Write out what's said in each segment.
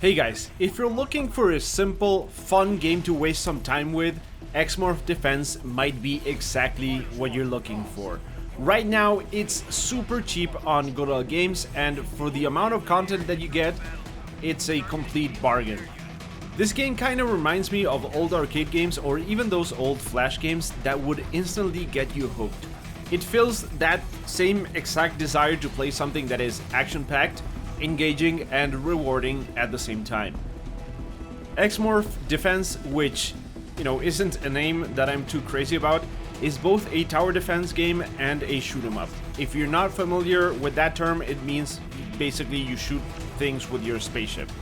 Hey guys, if you're looking for a simple, fun game to waste some time with, X-Morph Defense might be exactly what you're looking for. Right now, it's super cheap on Good Old Games, and for the amount of content that you get, it's a complete bargain. This game kind of reminds me of old arcade games or even those old Flash games that would instantly get you hooked. It feels that same exact desire to play something that is action-packed, engaging and rewarding at the same time. X-Morph Defense, which isn't a name that I'm too crazy about, is both a tower defense game and a shoot 'em up. If you're not familiar with that term, it means basically you shoot things with your spaceship.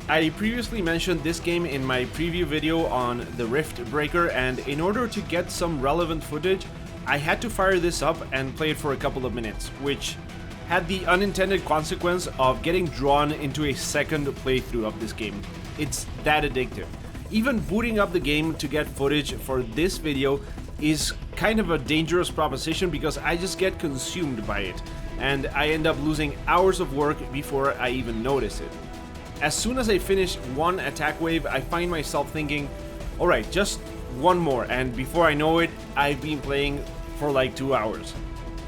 I previously mentioned this game in my preview video on the Rift Breaker, and in order to get some relevant footage, I had to fire this up and play it for a couple of minutes, which had the unintended consequence of getting drawn into a second playthrough of this game. It's that addictive. Even booting up the game to get footage for this video is kind of a dangerous proposition because I just get consumed by it, and I end up losing hours of work before I even notice it. As soon as I finish one attack wave, I find myself thinking, alright, just one more, and before I know it, I've been playing for like 2 hours.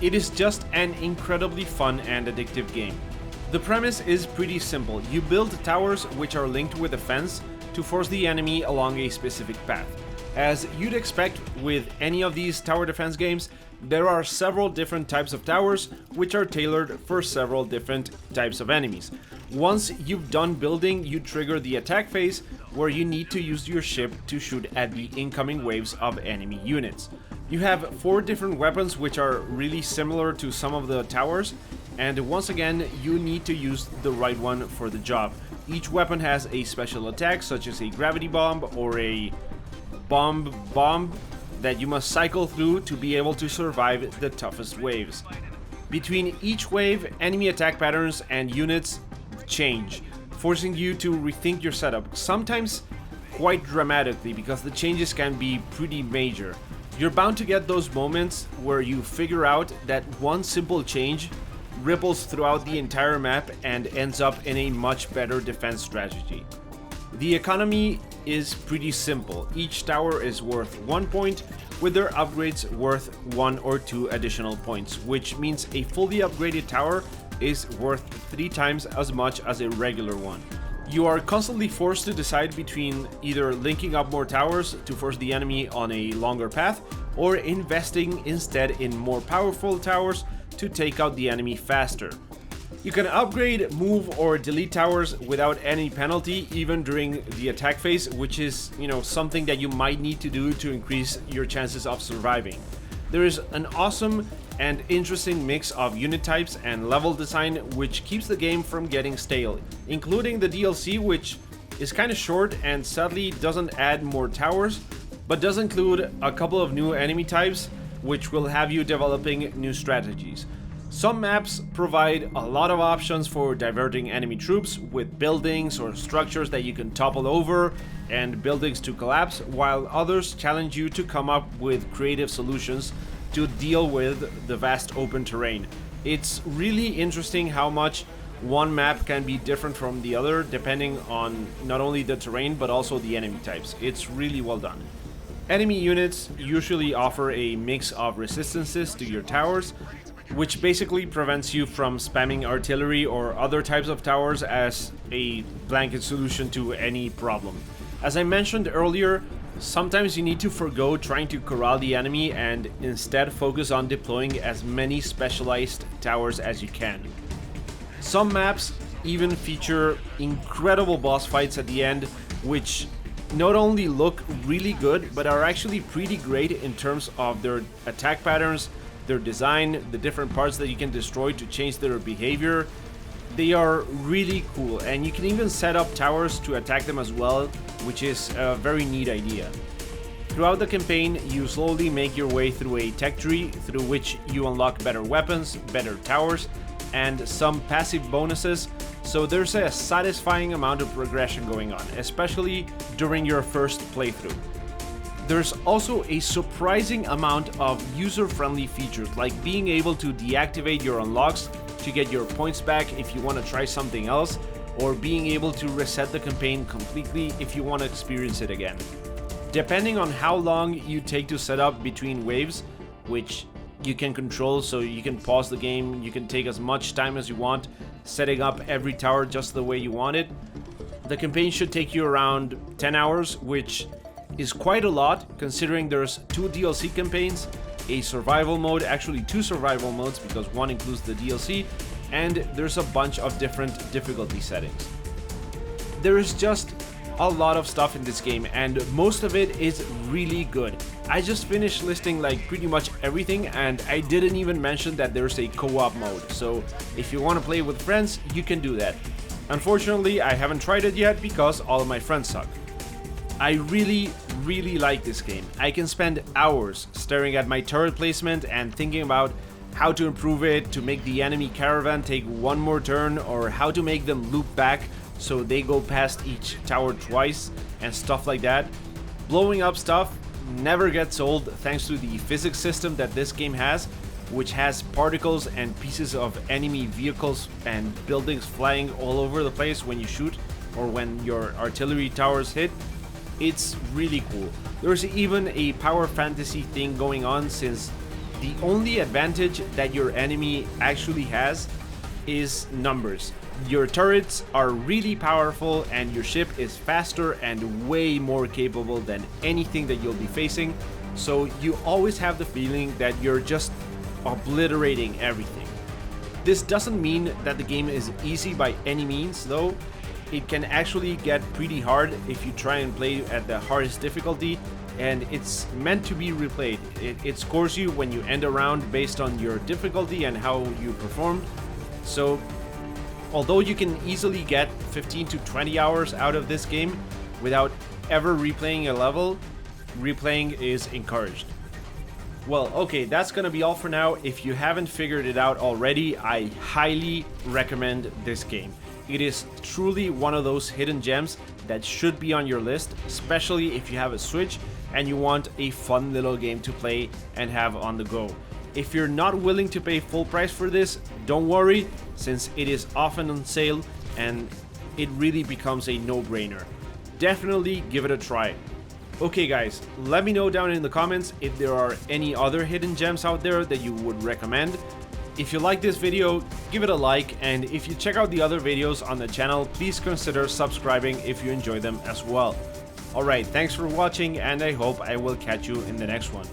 It is just an incredibly fun and addictive game. The premise is pretty simple. You build towers which are linked with a fence to force the enemy along a specific path. As you'd expect with any of these tower defense games, there are several different types of towers which are tailored for several different types of enemies. Once you've done building, you trigger the attack phase where you need to use your ship to shoot at the incoming waves of enemy units. You have 4 different weapons which are really similar to some of the towers, and once again you need to use the right one for the job. Each weapon has a special attack such as a gravity bomb or a bomb that you must cycle through to be able to survive the toughest waves. Between each wave, enemy attack patterns and units change, forcing you to rethink your setup, sometimes quite dramatically because the changes can be pretty major. You're bound to get those moments where you figure out that one simple change ripples throughout the entire map and ends up in a much better defense strategy. The economy is pretty simple. Each tower is worth 1 point, with their upgrades worth 1 or 2 additional points, which means a fully upgraded tower is worth 3 times as much as a regular one. You are constantly forced to decide between either linking up more towers to force the enemy on a longer path, or investing instead in more powerful towers to take out the enemy faster. You can upgrade, move, or delete towers without any penalty, even during the attack phase, which is, something that you might need to do to increase your chances of surviving. There is an awesome and interesting mix of unit types and level design which keeps the game from getting stale, including the DLC, which is kind of short and sadly doesn't add more towers, but does include a couple of new enemy types which will have you developing new strategies. Some maps provide a lot of options for diverting enemy troops with buildings or structures that you can topple over and buildings to collapse, while others challenge you to come up with creative solutions to deal with the vast open terrain. It's really interesting how much one map can be different from the other depending on not only the terrain but also the enemy types. It's really well done. Enemy units usually offer a mix of resistances to your towers, which basically prevents you from spamming artillery or other types of towers as a blanket solution to any problem. As I mentioned earlier, sometimes you need to forgo trying to corral the enemy and instead focus on deploying as many specialized towers as you can. Some maps even feature incredible boss fights at the end, which not only look really good, but are actually pretty great in terms of their attack patterns, their design, the different parts that you can destroy to change their behavior. They are really cool, and you can even set up towers to attack them as well, which is a very neat idea. Throughout the campaign, you slowly make your way through a tech tree through which you unlock better weapons, better towers, and some passive bonuses, so there's a satisfying amount of progression going on, especially during your first playthrough. There's also a surprising amount of user-friendly features, like being able to deactivate your unlocks to get your points back if you want to try something else, or being able to reset the campaign completely if you want to experience it again. Depending on how long you take to set up between waves, which you can control, so you can pause the game, you can take as much time as you want, setting up every tower just the way you want it. The campaign should take you around 10 hours, which is quite a lot considering there's 2 DLC campaigns, a survival mode, actually 2 survival modes because one includes the DLC, and there's a bunch of different difficulty settings. There is just a lot of stuff in this game, and most of it is really good. I just finished listing like pretty much everything, and I didn't even mention that there's a co-op mode, so if you want to play with friends, you can do that. Unfortunately, I haven't tried it yet because all of my friends suck. I really like this game. I can spend hours staring at my turret placement and thinking about how to improve it, to make the enemy caravan take one more turn, or how to make them loop back so they go past each tower twice and stuff like that. Blowing up stuff never gets old thanks to the physics system that this game has, which has particles and pieces of enemy vehicles and buildings flying all over the place when you shoot or when your artillery towers hit. It's really cool. There's even a power fantasy thing going on, since the only advantage that your enemy actually has is numbers. Your turrets are really powerful and your ship is faster and way more capable than anything that you'll be facing, so you always have the feeling that you're just obliterating everything. This doesn't mean that the game is easy by any means though. It can actually get pretty hard if you try and play at the hardest difficulty, and it's meant to be replayed. It scores you when you end a round based on your difficulty and how you performed. So although you can easily get 15 to 20 hours out of this game without ever replaying a level, replaying is encouraged. Well, okay, that's gonna be all for now. If you haven't figured it out already, I highly recommend this game. It is truly one of those hidden gems that should be on your list, especially if you have a Switch and you want a fun little game to play and have on the go. If you're not willing to pay full price for this, don't worry, since it is often on sale and it really becomes a no-brainer. Definitely give it a try. Okay guys, let me know down in the comments if there are any other hidden gems out there that you would recommend. If you like this video, give it a like, and if you check out the other videos on the channel, please consider subscribing if you enjoy them as well. Alright, thanks for watching, and I hope I will catch you in the next one.